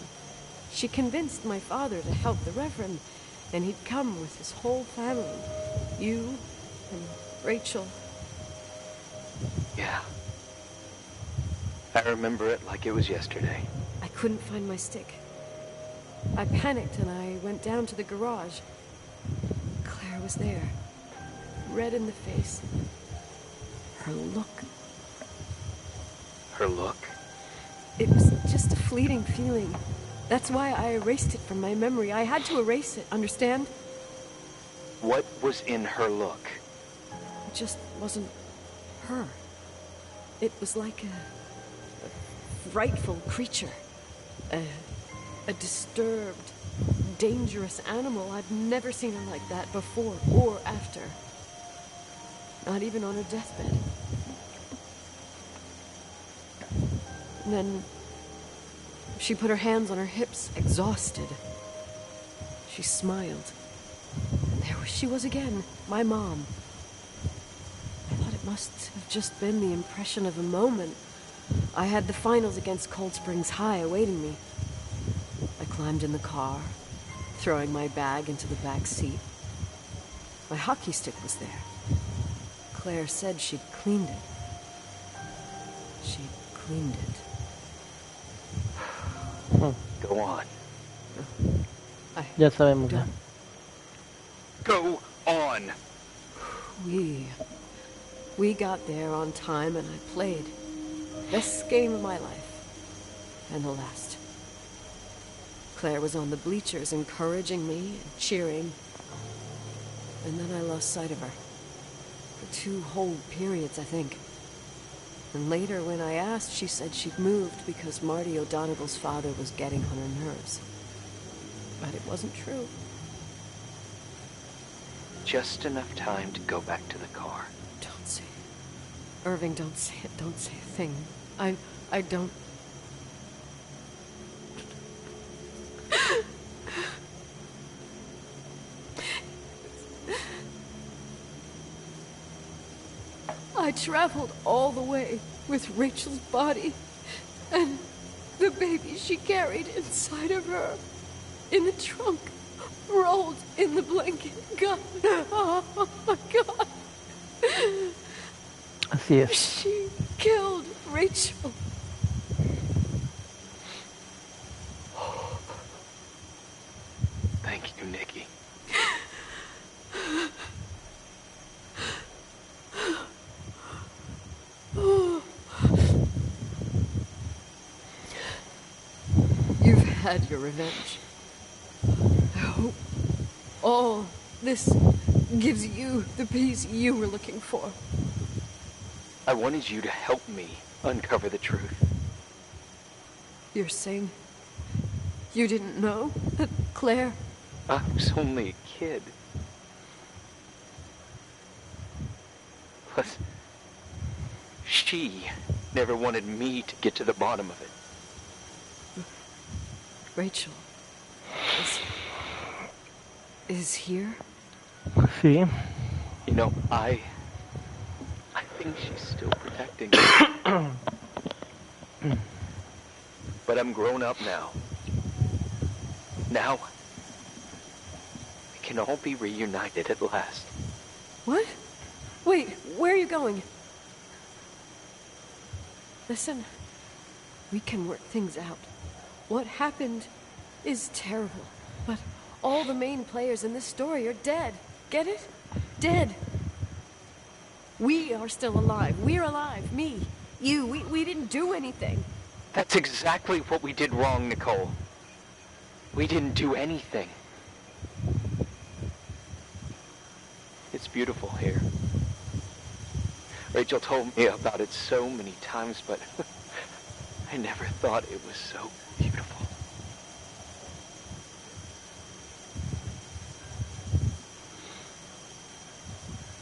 She convinced my father to help the Reverend, and he'd come with his whole family. You and Rachel. Yeah. I remember it like it was yesterday. I couldn't find my stick. I panicked and I went down to the garage. Claire was there, red in the face. Her look. Her look? It was just a fleeting feeling. That's why I erased it from my memory. I had to erase it, understand? What was in her look? It just wasn't her. It was like a frightful creature. A disturbed, dangerous animal. I've never seen her like that before or after. Not even on her deathbed. And then she put her hands on her hips, exhausted. She smiled. And there she was again, my mom. I thought it must have just been the impression of a moment. I had the finals against Cold Springs High awaiting me. I climbed in the car, throwing my bag into the back seat. My hockey stick was there. Claire said she'd cleaned it. She'd cleaned it. Go on. Ya sabemos ya. Go on! We got there on time and I played. Best game of my life. And the last. Claire was on the bleachers encouraging me and cheering. And then I lost sight of her. For 2 whole periods, I think. And later, when I asked, she said she'd moved because Marty O'Donegal's father was getting on her nerves. But it wasn't true. Just enough time to go back to the car. Don't say it. Irving, don't say it. Don't say a thing. I don't... I traveled all the way with Rachel's body and the baby she carried inside of her in the trunk, rolled in the blanket. God, oh my God. Así es. She killed Rachel. Thank you, Nikki. You've had your revenge. I hope all this gives you the peace you were looking for. I wanted you to help me uncover the truth. You're saying you didn't know that Claire... I was only a kid. Plus, she never wanted me to get to the bottom of it. Rachel is here? Sí. You know, I think she's still protecting me. But I'm grown up now. Now, we can all be reunited at last. What? Wait, where are you going? Listen, we can work things out. What happened is terrible, but all the main players in this story are dead. Get it? Dead. We are still alive. We're alive. Me, you, we didn't do anything. That's exactly what we did wrong, Nicole. We didn't do anything. It's beautiful here. Rachel told me about it so many times, but I never thought it was so beautiful.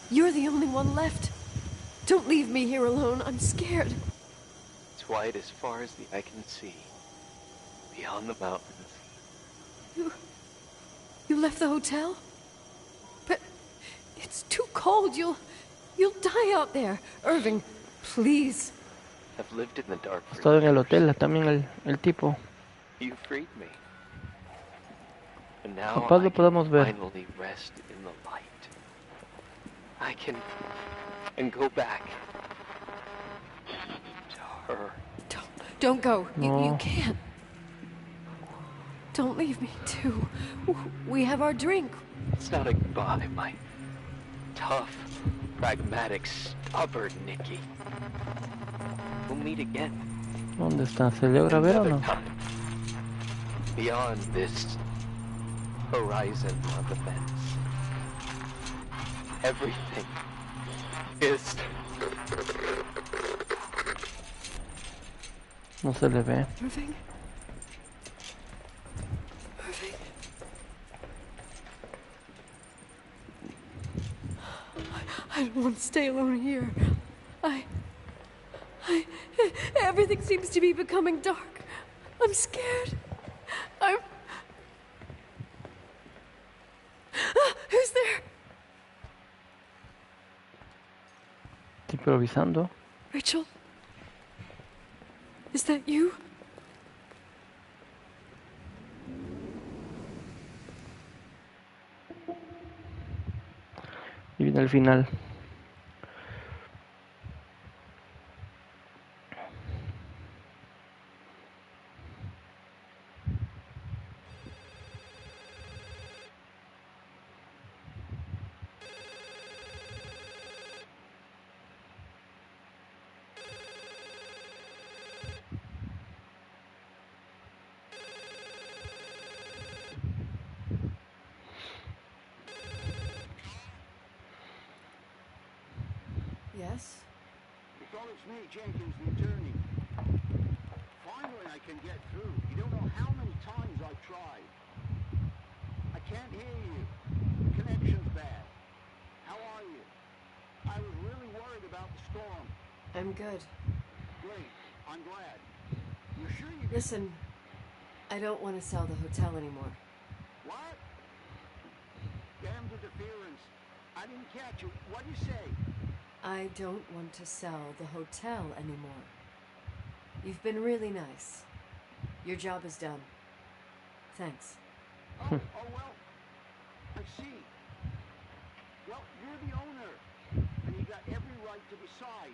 You're the only one left. Don't leave me here alone. I'm scared. It's white as far as the eye can see, beyond the mountains. You left the hotel? But it's too cold. You'll You'll die out there. Irving, please. I've lived in the dark Ha for estado en el years. hotel también el tipo. You freed me. And now Capaz I lo can podamos ver. finally rest in the light. I can go back to her. Don't go. You No. can't. Don't leave me, too. We have our drink. It's not a goodbye, my tough, pragmatic, stubborn Nikki. We'll meet again. ¿Dónde está? ¿Se logra ver o Another no? time. Beyond this horizon of the fence. Everything is... No se le ve. Irving? Irving? I don't want to stay alone here. Everything seems to be becoming dark. I'm scared. Who's there? Estoy improvisando. Rachel? Is that you? Y viene el final. Yes? Well, it's me, Jenkins, the attorney. Finally, I can get through. You don't know how many times I've tried. I can't hear you. The connection's bad. How are you? I was really worried about the storm. I'm good. Great. I'm glad. You're sure you... Listen, I don't want to sell the hotel anymore. What? Damned interference. I didn't catch you. What'd you say? I don't want to sell the hotel anymore. You've been really nice. Your job is done. Thanks. Oh, well, I see. Well, you're the owner, and you got every right to decide.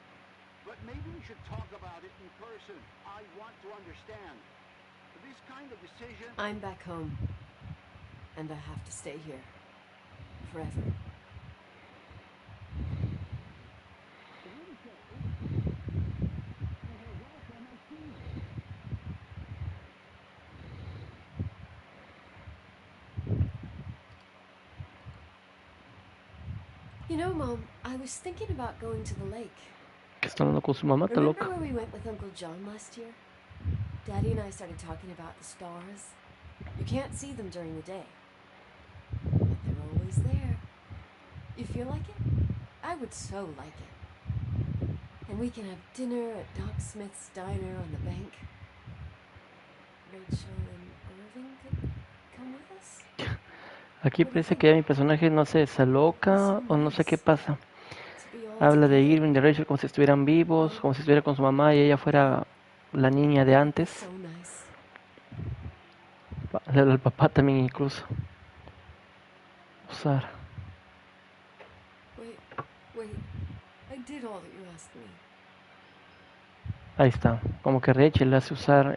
But maybe we should talk about it in person. I want to understand. This kind of decision... I'm back home, and I have to stay here. Forever. You know, Mom, I was thinking about going to the lake. ¿Qué está hablando con su mamá? Está Remember loca. where we went with Uncle John last year? Daddy and I started talking about the stars. You can't see them during the day, but they're always there. You feel like it? I would so like it. And we can have dinner at Doc Smith's diner on the bank. Rachel and Irving could come with us. Aquí parece que ya mi personaje no sé, se aloca o no sé qué pasa. To be all Habla de together. Irving, de Rachel como si estuvieran vivos, como si estuviera con su mamá y ella fuera la niña de antes. So nice. Le habla al papá también incluso. Usar. Wait. I did all that you asked me. Ahí está. Como que Rachel le hace usar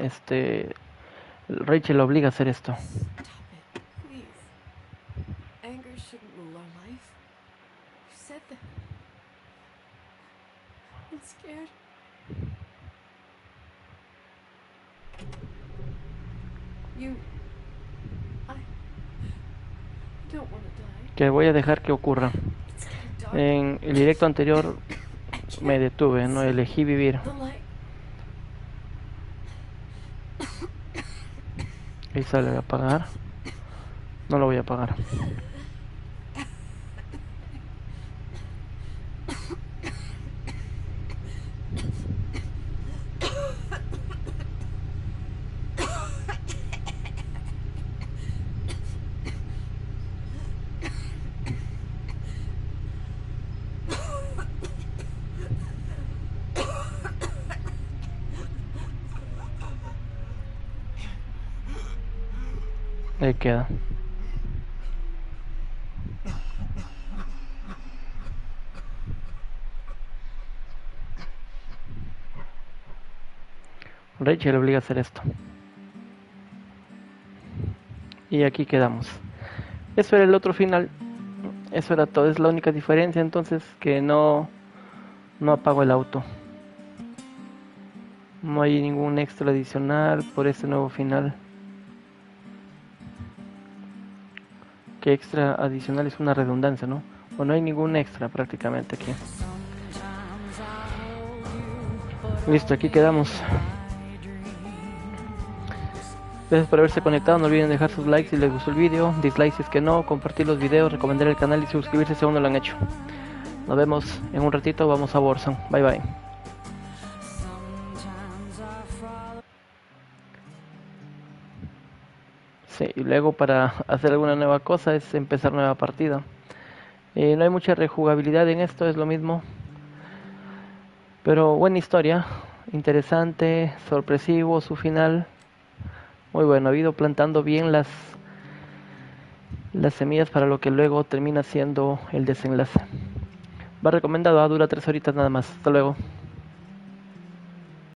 Rachel lo obliga a hacer esto. Stop it, please. Anger shouldn't rule our life. You said that. I'm scared. I don't want to die. Que voy a dejar que ocurra. It's getting dark. En el directo anterior me detuve, no elegí vivir. The light. Ahí sale, voy a apagar. No lo voy a apagar. Ahí queda. Rachel le obliga a hacer esto. Y aquí quedamos. Eso era el otro final. Eso era todo. Es la única diferencia entonces, que no apago el auto. No hay ningún extra adicional por este nuevo final. Que extra adicional es una redundancia, ¿no? O no hay ningún extra prácticamente aquí. Listo, aquí quedamos. Gracias por haberse conectado, no olviden dejar sus likes si les gustó el video, dislikes si es que no, compartir los videos, recomendar el canal y suscribirse si aún no lo han hecho. Nos vemos en un ratito, vamos a Warzone. Bye bye. Sí, y luego para hacer alguna nueva cosa es empezar nueva partida. No hay mucha rejugabilidad en esto, es lo mismo. Pero buena historia, interesante, sorpresivo su final. Muy bueno, ha ido plantando bien las semillas para lo que luego termina siendo el desenlace. Va recomendado, dura 3 horitas nada más. Hasta luego.